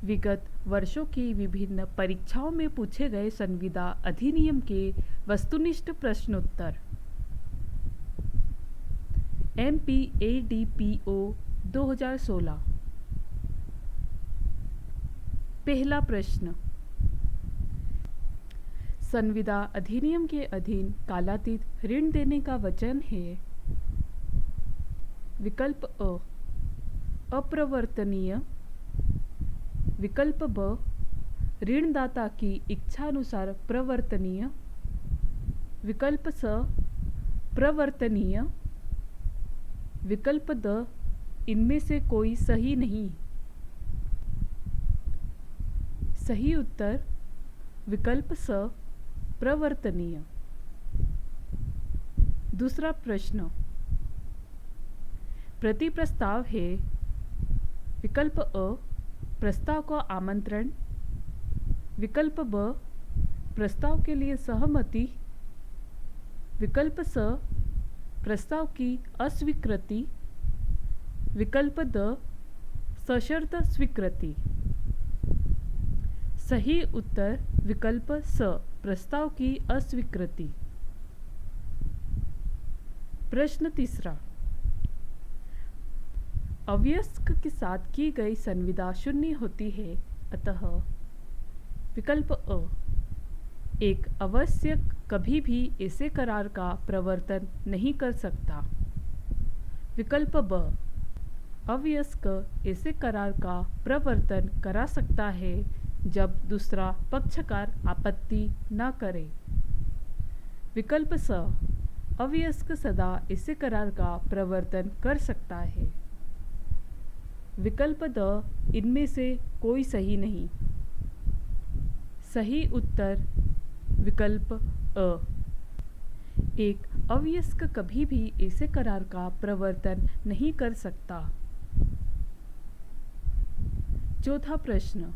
विगत वर्षों की विभिन्न परीक्षाओं में पूछे गए संविदा अधिनियम के वस्तुनिष्ठ प्रश्नोत्तर। MPADPO 2016। पहला प्रश्न, संविदा अधिनियम के अधीन कालातीत ऋण देने का वचन है। विकल्प अ, अप्रवर्तनीय। विकल्प ब, ऋणदाता की इच्छानुसार प्रवर्तनीय। विकल्प स, प्रवर्तनीय। विकल्प द, इनमें से कोई सही नहीं। सही उत्तर विकल्प स, प्रवर्तनीय। दूसरा प्रश्न, प्रति प्रस्ताव है। विकल्प अ, प्रस्ताव को आमंत्रण। विकल्प ब, प्रस्ताव के लिए सहमति। विकल्प स, प्रस्ताव की अस्वीकृति। विकल्प द, सशर्त स्वीकृति। सही उत्तर विकल्प स, प्रस्ताव की अस्वीकृति। प्रश्न तीसरा, अवयस्क के साथ की गई संविदा शून्य होती है, अतः। विकल्प अ, एक अवयस्क कभी भी ऐसे करार का प्रवर्तन नहीं कर सकता। विकल्प ब, अवयस्क ऐसे करार का प्रवर्तन करा सकता है जब दूसरा पक्षकार आपत्ति न करे। विकल्प स, अवयस्क सदा ऐसे करार का प्रवर्तन कर सकता है। विकल्प द, इनमें से कोई सही नहीं। सही उत्तर विकल्प अ, एक अवयस्क कभी भी ऐसे करार का प्रवर्तन नहीं कर सकता। चौथा प्रश्न,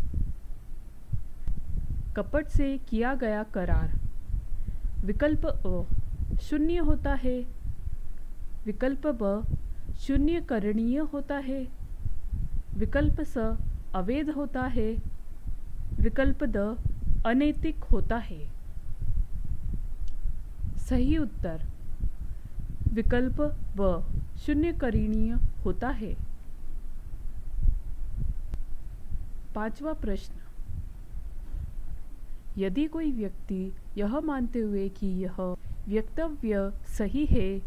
कपट से किया गया करार। विकल्प अ, शून्य होता है। विकल्प ब, शून्य करणीय होता है। विकल्प स, अवैध होता है। विकल्प द, अनैतिक होता है। सही उत्तर विकल्प ब, शून्य करणीय होता है। पांचवा प्रश्न, यदि कोई व्यक्ति यह मानते हुए कि यह वक्तव्य सही है,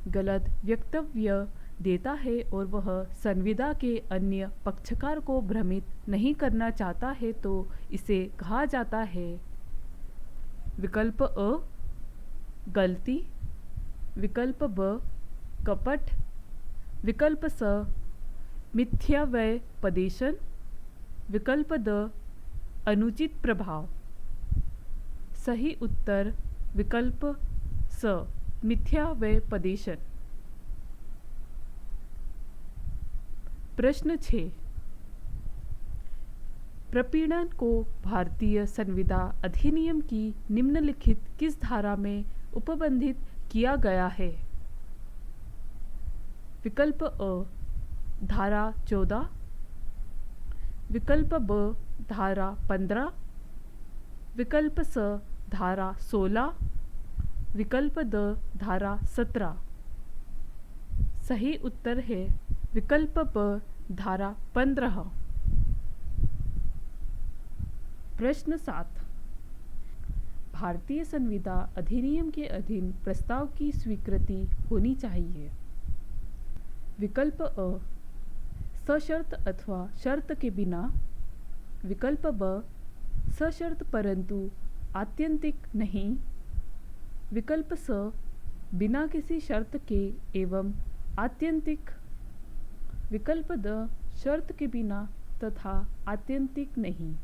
गलत वक्तव्य देता है और वह संविदा के अन्य पक्षकार को भ्रमित नहीं करना चाहता है, तो इसे कहा जाता है। विकल्प अ, गलती। विकल्प ब, कपट। विकल्प स, मिथ्याव्यपदेशन। विकल्प द, अनुचित प्रभाव। सही उत्तर विकल्प स, मिथ्याव्यपदेशन। प्रश्न 6, प्रपीड़न को भारतीय संविदा अधिनियम की निम्नलिखित किस धारा में उपबंधित किया गया है। विकल्प अ, धारा 14। विकल्प ब, धारा 15। विकल्प स, धारा 16। विकल्प द, धारा 17। सही उत्तर है विकल्प ब, धारा 15। प्रश्न 7, भारतीय संविदा अधिनियम के अधीन प्रस्ताव की स्वीकृति होनी चाहिए। विकल्प अ, सशर्त अथवा शर्त के बिना। विकल्प ब, सशर्त परंतु आत्यंतिक नहीं। विकल्प स, बिना किसी शर्त के एवं आत्यंतिक। विकल्प द, शर्त के बिना तथा आत्यंतिक नहीं।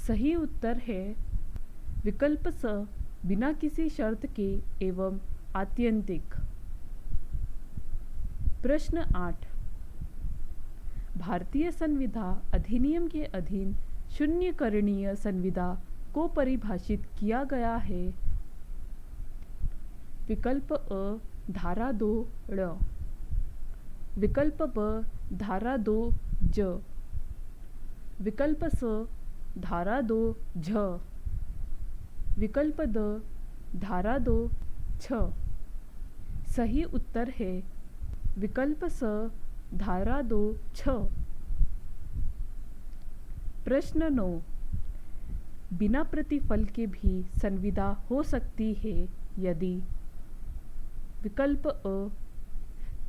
सही उत्तर है विकल्प स, बिना किसी शर्त के एवं आत्यंतिक। प्रश्न 8, भारतीय संविदा अधिनियम के अधीन शून्यकरणीय संविदा को परिभाषित किया गया है। विकल्प अ, धारा 2 ड़। विकल्प ब, धारा 2 ज। विकल्प स धारा 2 झ, विकल्प द धारा 2 छ। सही उत्तर है विकल्प स धारा 2 छ। प्रश्न 9, बिना प्रतिफल के भी संविदा हो सकती है यदि विकल्प अ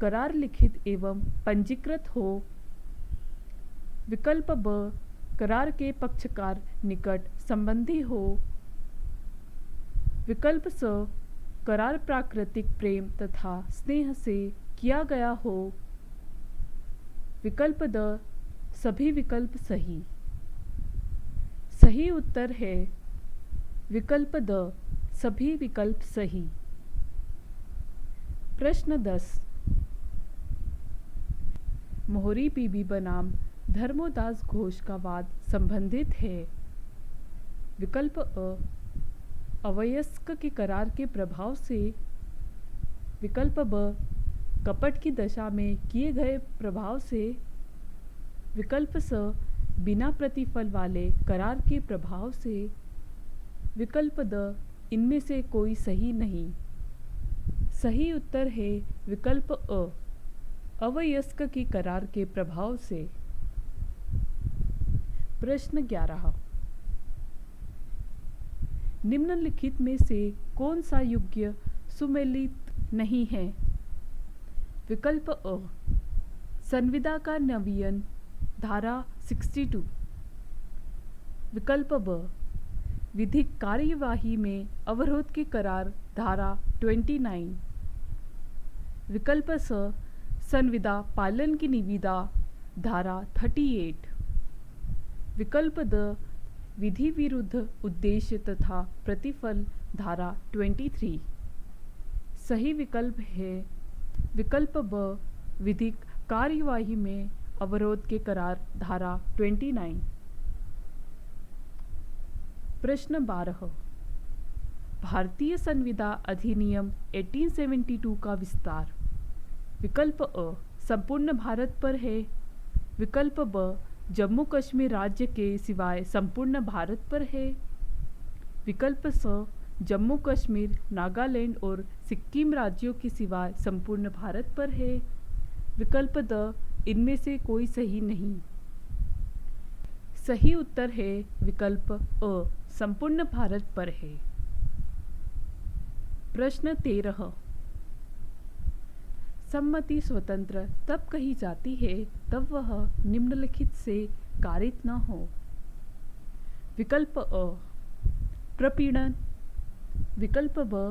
करार लिखित एवं पंजीकृत हो, विकल्प ब करार के पक्षकार निकट संबंधी हो, विकल्प स करार प्राकृतिक प्रेम तथा स्नेह से किया गया हो, विकल्प द सभी विकल्प सही। सही उत्तर है विकल्प द सभी विकल्प सही। प्रश्न 10, मोहरी बीबी बनाम धर्मोदास घोष का वाद संबंधित है। विकल्प अ अवयस्क के करार के प्रभाव से, विकल्प ब कपट की दशा में किए गए प्रभाव से, विकल्प स बिना प्रतिफल वाले करार के प्रभाव से, विकल्प द इनमें से कोई सही नहीं। सही उत्तर है विकल्प अ अवयस्क के करार के प्रभाव से। प्रश्न 11, निम्नलिखित में से कौन सा युग्य सुमेलित नहीं है? विकल्प अ संविदा का नवीन धारा 62, विकल्प ब विधिक कार्यवाही में अवरोध के करार धारा 29, विकल्प स संविदा पालन की निविदा धारा 38, विकल्प द विधि विरुद्ध उद्देश्य तथा प्रतिफल धारा 23। सही विकल्प है विकल्प ब विधिक कार्यवाही में अवरोध के करार धारा 29। प्रश्न 12, भारतीय संविदा अधिनियम 1872 का विस्तार। विकल्प अ संपूर्ण भारत पर है, विकल्प ब जम्मू कश्मीर राज्य के सिवाय संपूर्ण भारत पर है, विकल्प स जम्मू कश्मीर, नागालैंड और सिक्किम राज्यों के सिवाय संपूर्ण भारत पर है, विकल्प द इनमें से कोई सही नहीं। सही उत्तर है विकल्प अ संपूर्ण भारत पर है। प्रश्न 13, सम्मति स्वतंत्र तब कही जाती है तब वह निम्नलिखित से कारित न हो। विकल्प अ प्रपीड़न, विकल्प ब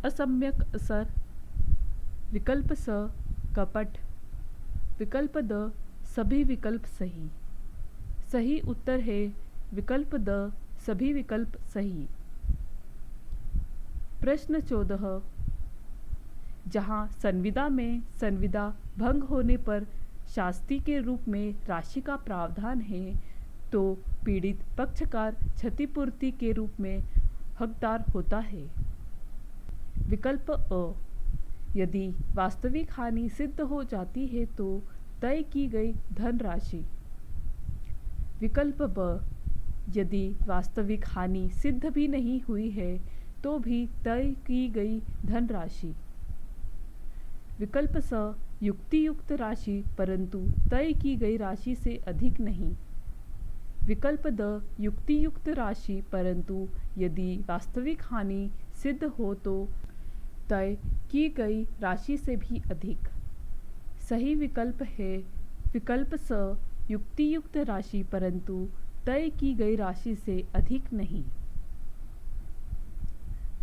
असम्यक असर, विकल्प स कपट, विकल्प द सभी विकल्प सही। सही उत्तर है विकल्प द सभी विकल्प सही। प्रश्न 14, जहां संविदा में संविदा भंग होने पर शास्ति के रूप में राशि का प्रावधान है, तो पीड़ित पक्षकार क्षतिपूर्ति के रूप में हकदार होता है। विकल्प अ यदि वास्तविक हानि सिद्ध हो जाती है तो तय की गई धनराशि। विकल्प ब यदि वास्तविक हानि सिद्ध भी नहीं हुई है तो भी तय की गई धनराशि। विकल्प स युक्तियुक्त राशि परंतु तय की गई राशि से अधिक नहीं। विकल्प द युक्तियुक्त राशि परंतु यदि वास्तविक हानि सिद्ध हो तो तय की गई राशि से भी अधिक। सही विकल्प है विकल्प स युक्तियुक्त राशि परंतु तय की गई राशि से अधिक नहीं।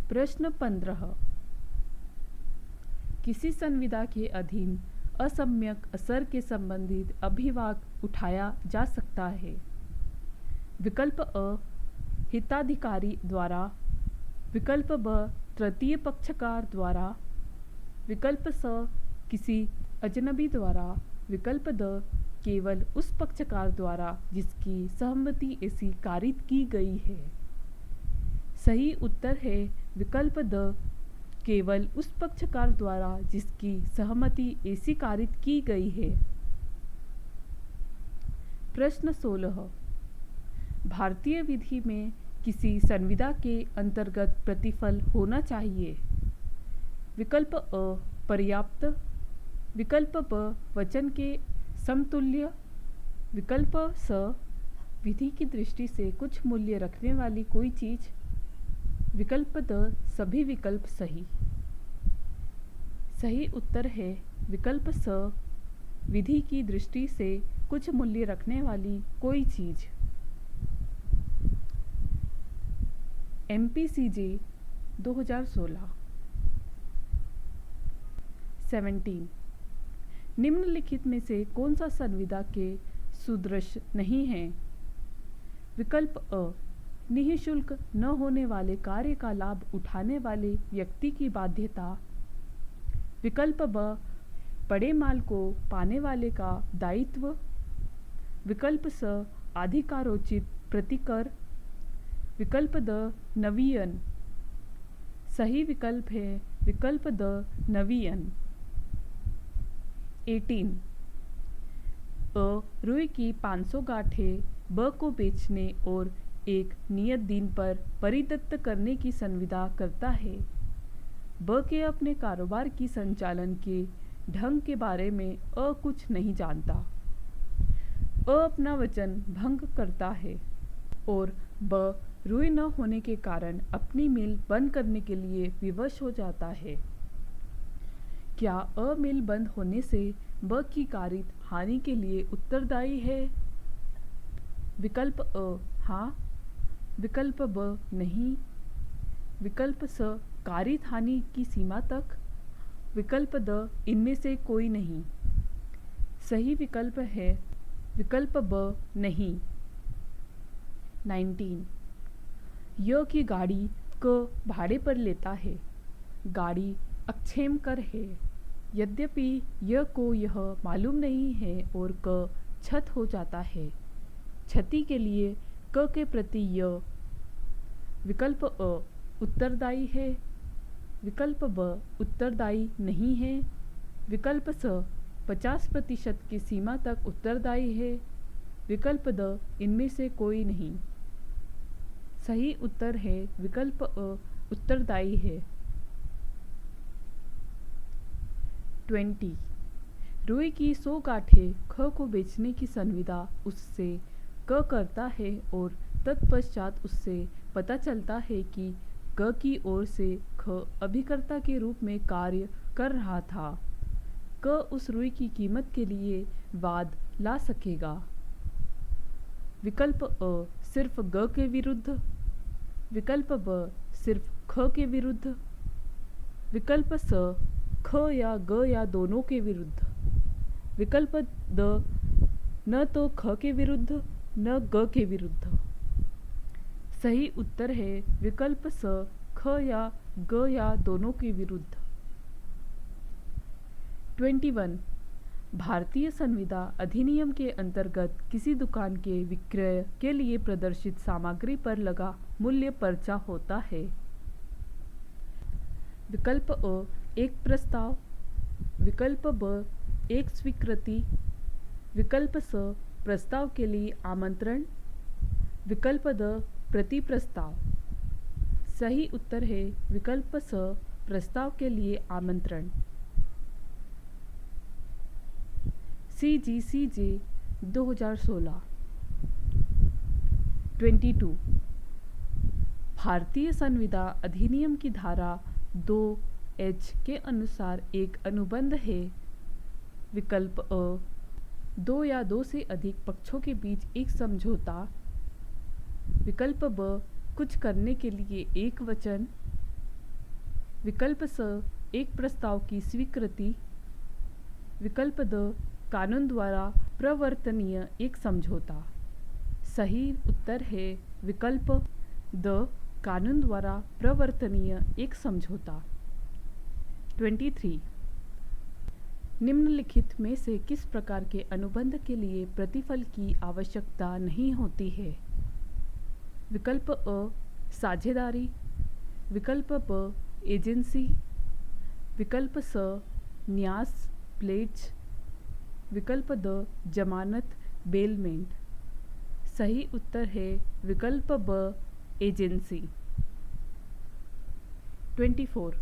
प्रश्न 15, किसी संविदा के अधीन असम्यक असर के संबंधित अभिवाद उठाया जा सकता है। विकल्प अ हिताधिकारी द्वारा, विकल्प ब तृतीय पक्षकार द्वारा, विकल्प स किसी अजनबी द्वारा, विकल्प द केवल उस पक्षकार द्वारा जिसकी सहमति ऐसी कारित की गई है। सही उत्तर है विकल्प द केवल उस पक्षकार द्वारा जिसकी सहमति ऐसी कारित की गई है। प्रश्न 16, भारतीय विधि में किसी संविदा के अंतर्गत प्रतिफल होना चाहिए। विकल्प अ पर्याप्त, विकल्प ब वचन के समतुल्य, विकल्प स विधि की दृष्टि से कुछ मूल्य रखने वाली कोई चीज, विकल्प द सभी विकल्प सही। सही उत्तर है विकल्प स विधि की दृष्टि से कुछ मूल्य रखने वाली कोई चीज। MPCJ 2016। 17 निम्नलिखित में से कौन सा संविदा के सुदृश नहीं है? विकल्प अ निःशुल्क न होने वाले कार्य का लाभ उठाने वाले व्यक्ति की बाध्यता, विकल्प ब बड़े माल को पाने वाले का दायित्व, विकल्प स अधिकारोचित प्रतिकर, विकल्प द नवीयन। सही विकल्प है विकल्प द नवीयन। 18 अ रुई की 500 गांठें ब को बेचने और एक नियत दिन पर परिदत्त करने की संविदा करता है। ब के अपने कारोबार की संचालन के ढंग के बारे में अ कुछ नहीं जानता। अ अपना वचन भंग करता है और ब रुई न होने के कारण अपनी मिल बंद करने के लिए विवश हो जाता है। क्या अ मिल बंद होने से ब की कारित हानि के लिए उत्तरदायी है? विकल्प अ हाँ, विकल्प ब नहीं, विकल्प स कारित हानि की सीमा तक, विकल्प द इनमें से कोई नहीं। सही विकल्प है विकल्प ब नहीं। 19 य की गाड़ी क भाड़े पर लेता है। गाड़ी अक्षेम कर है, यद्यपि य को यह मालूम नहीं है और क क्षत हो जाता है। क्षति के लिए क के प्रति य। विकल्प अ उत्तरदायी है, विकल्प ब उत्तरदायी नहीं है, विकल्प स 50% की सीमा तक उत्तरदायी है, विकल्प द इनमें से कोई नहीं। सही उत्तर है विकल्प अ उत्तरदायी है। 20 रुई की 100 गांठें ख को बेचने की संविदा उससे क करता है और तत्पश्चात उससे पता चलता है कि क की ओर से ख अभिकर्ता के रूप में कार्य कर रहा था। क उस रुई की कीमत के लिए वाद ला सकेगा। विकल्प अ सिर्फ ग के विरुद्ध, विकल्प ब सिर्फ ख के विरुद्ध, विकल्प स ख या ग या दोनों के विरुद्ध, विकल्प द न तो ख के विरुद्ध न ग के विरुद्ध। सही उत्तर है विकल्प स ख या ग या दोनों के विरुद्ध। 21 भारतीय संविदा अधिनियम के अंतर्गत किसी दुकान के विक्रय के लिए प्रदर्शित सामग्री पर लगा मूल्य पर्चा होता है। विकल्प अ एक प्रस्ताव, विकल्प ब एक स्वीकृति, विकल्प स प्रस्ताव के लिए आमंत्रण, विकल्प द प्रति प्रस्ताव। सही उत्तर है विकल्प स प्रस्ताव के लिए आमंत्रण। CGCJ 2016। 22 भारतीय संविदा अधिनियम की धारा 2H के अनुसार एक अनुबंध है। विकल्प अ 2 या 2 से अधिक पक्षों के बीच एक समझौता, विकल्प ब कुछ करने के लिए एक वचन, विकल्प स एक प्रस्ताव की स्वीकृति, विकल्प द कानून द्वारा प्रवर्तनीय एक समझौता। सही उत्तर है विकल्प द कानून द्वारा प्रवर्तनीय एक समझौता। 23 निम्नलिखित में से किस प्रकार के अनुबंध के लिए प्रतिफल की आवश्यकता नहीं होती है? विकल्प अ साझेदारी, विकल्प ब एजेंसी, विकल्प स न्यास प्लेज, विकल्प द जमानत बेलमेंट। सही उत्तर है विकल्प ब एजेंसी। 24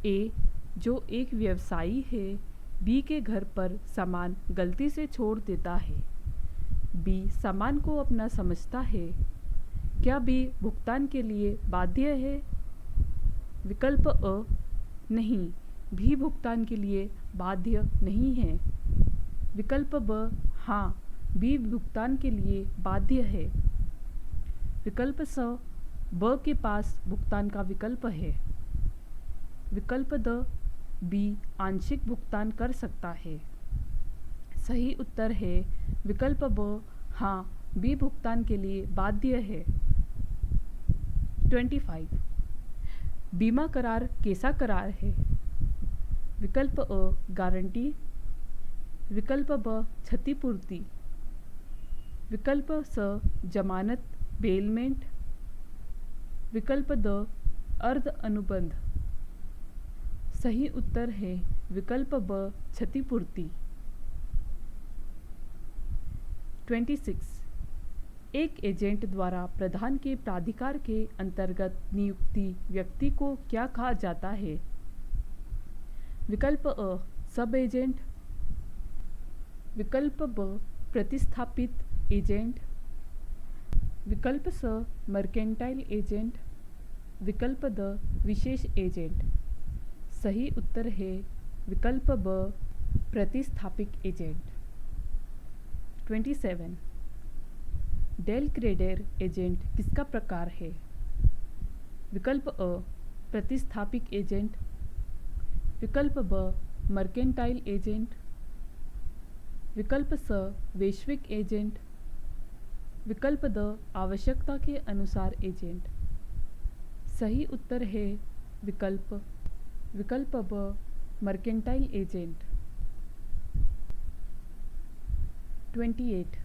ए जो एक व्यवसायी है बी के घर पर सामान गलती से छोड़ देता है। बी सामान को अपना समझता है। क्या बी भुगतान के लिए बाध्य है? विकल्प अ नहीं, भी भुगतान के लिए बाध्य नहीं है। विकल्प ब हाँ, बी भुगतान के लिए बाध्य है। विकल्प स ब के पास भुगतान का विकल्प है। विकल्प द बी आंशिक भुगतान कर सकता है। सही उत्तर है विकल्प ब हाँ, बी भुगतान के लिए बाध्य है। 25 बीमा करार कैसा करार है? विकल्प अ गारंटी। विकल्प ब क्षतिपूर्ति। विकल्प स जमानत बेलमेंट। विकल्प द अर्ध अनुबंध। सही उत्तर है विकल्प ब क्षतिपूर्ति। 26 एक एजेंट द्वारा प्रदान के प्राधिकार के अंतर्गत नियुक्ति व्यक्ति को क्या कहा जाता है? विकल्प अ सब एजेंट। विकल्प ब प्रतिस्थापित एजेंट। विकल्प स मर्केंटाइल एजेंट। विकल्प द विशेष एजेंट। सही उत्तर है विकल्प ब प्रतिस्थापित एजेंट। 27 डेल क्रेडर एजेंट किसका प्रकार है? विकल्प अ प्रतिस्थापित एजेंट। विकल्प ब मर्केंटाइल एजेंट। विकल्प स वैश्विक एजेंट। विकल्प द आवश्यकता के अनुसार एजेंट। सही उत्तर है विकल्प ब मर्केंटाइल एजेंट। 28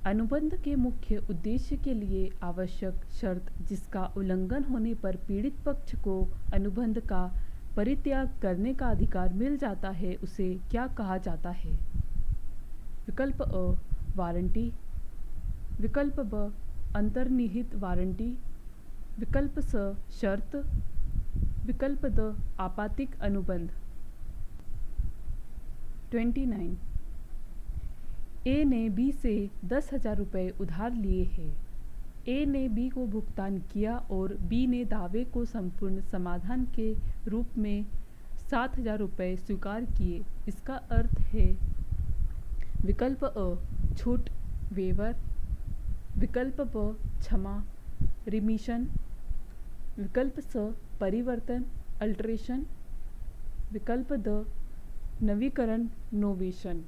अनुबंध के मुख्य उद्देश्य के लिए आवश्यक शर्त जिसका उल्लंघन होने पर पीड़ित पक्ष को अनुबंध का परित्याग करने का अधिकार मिल जाता है उसे क्या कहा जाता है? विकल्प अ वारंटी। विकल्प ब अंतर्निहित वारंटी। विकल्प स शर्त। विकल्प द आपातिक अनुबंध। 29 ए ने बी से 10,000 रुपये उधार लिए हैं। ए ने बी को भुगतान किया और बी ने दावे को संपूर्ण समाधान के रूप में 7,000 रुपये स्वीकार किए। इसका अर्थ है विकल्प अ छूट वेवर। विकल्प ब क्षमा रिमिशन। विकल्प स परिवर्तन अल्टरेशन। विकल्प द नवीकरण नोवेशन।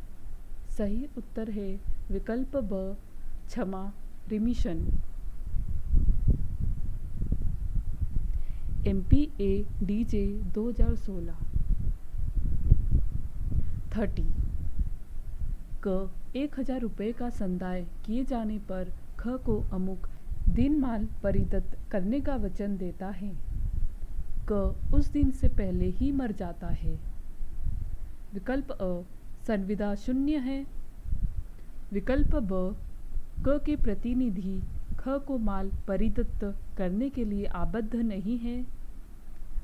सही उत्तर है विकल्प ब क्षमा रिमिशन। MPADJ 2016 30 क 1,000 रुपये का संदाय किए जाने पर ख को अमुक दिन माल परिदत्त करने का वचन देता है। क उस दिन से पहले ही मर जाता है। विकल्प अ संविदा शून्य है। विकल्प ब क के प्रतिनिधि ख को माल परिदत्त करने के लिए आबद्ध नहीं है।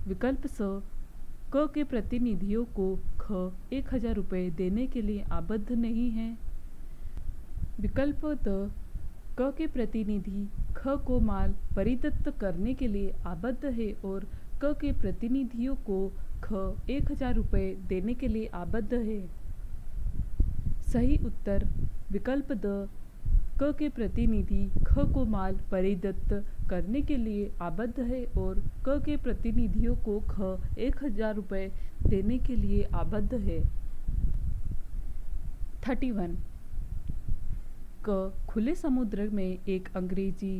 विकल्प स क के प्रतिनिधियों को ख 1,000 रुपये देने के लिए आबद्ध नहीं है। विकल्प द क के प्रतिनिधि ख को माल परिदत्त करने के लिए आबद्ध है और क के प्रतिनिधियों को ख 1,000 रुपये देने के लिए आबद्ध है। सही उत्तर विकल्प द क के प्रतिनिधि ख को माल परिदत्त करने के लिए आबद्ध है और क के प्रतिनिधियों को ख 1,000 रुपये देने के लिए आबद्ध है। 31 क खुले समुद्र में एक अंग्रेजी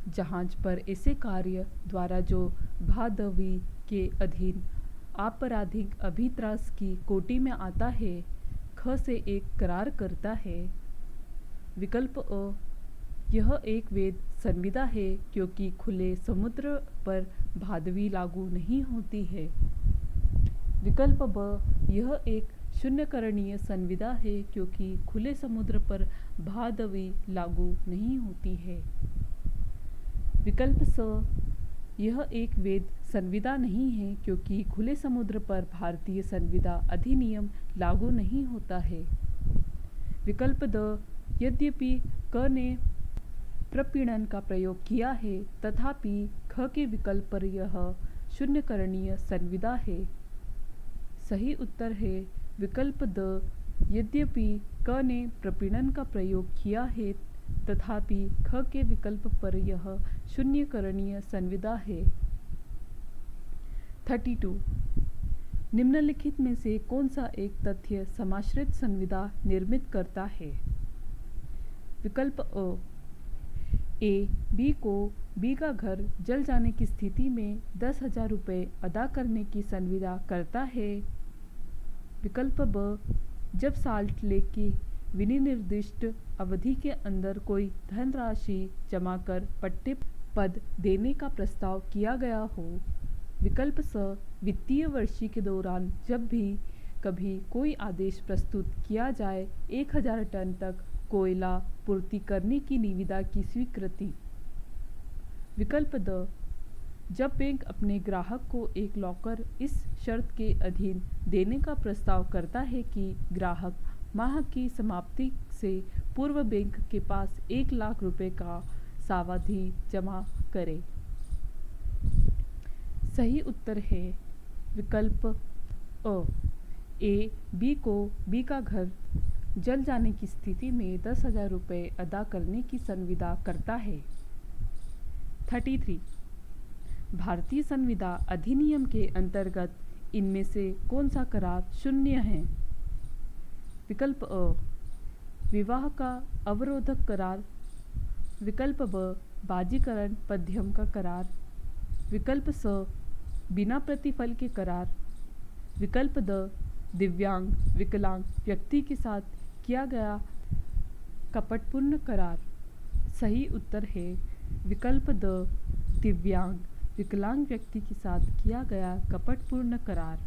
जहाज पर ऐसे कार्य द्वारा जो भादवी के अधीन आपराधिक अभित्रास की कोटि में आता है ख से एक करार करता है। विकल्प अ यह एक वैध संविदा है क्योंकि खुले समुद्र पर भादवी लागू नहीं होती है। विकल्प ब यह एक शून्यकरणीय संविदा है क्योंकि खुले समुद्र पर भादवी लागू नहीं होती है। विकल्प स, यह एक वैध संविदा नहीं है क्योंकि खुले समुद्र पर भारतीय संविदा अधिनियम लागू नहीं होता है। विकल्प द, यद्यपि क ने प्रपीड़न का प्रयोग किया है तथापि ख के विकल्प पर यह शून्यकरणीय संविदा है। सही उत्तर है विकल्प द, यद्यपि क ने प्रपीड़न का प्रयोग किया है तथापि ख के विकल्प पर यह शून्यकरणीय संविदा है। 32. निम्नलिखित में से कौन सा एक तथ्य समाश्रित संविदा निर्मित करता है? विकल्प अ, ए बी को बी का घर जल जाने की स्थिति में 10,000 रुपये अदा करने की संविदा करता है। विकल्प ब, जब साल्ट लेक की विनिर्दिष्ट अवधि के अंदर कोई धनराशि जमा कर पट्टे पद देने का प्रस्ताव किया गया हो। विकल्प स, वित्तीय वर्ष के दौरान जब भी कभी कोई आदेश प्रस्तुत किया जाए 1,000 टन तक कोयला पूर्ति करने की निविदा की स्वीकृति। विकल्प द, जब बैंक अपने ग्राहक को एक लॉकर इस शर्त के अधीन देने का प्रस्ताव करता है कि ग्राहक माह की समाप्ति से पूर्व बैंक के पास 1 लाख रुपए का सावधि जमा करे। सही उत्तर है विकल्प अ, ए बी को बी का घर जल जाने की स्थिति में 10,000 रुपये अदा करने की संविदा करता है। 33. भारतीय संविदा अधिनियम के अंतर्गत इनमें से कौन सा करार शून्य है? विकल्प अ, विवाह का अवरोधक करार। विकल्प ब, बाजीकरण पद्यम का करार। विकल्प स, बिना प्रतिफल के करार। विकल्प द, दिव्यांग विकलांग व्यक्ति के साथ किया गया कपटपूर्ण करार। सही उत्तर है विकल्प द, दिव्यांग विकलांग व्यक्ति के साथ किया गया कपटपूर्ण करार।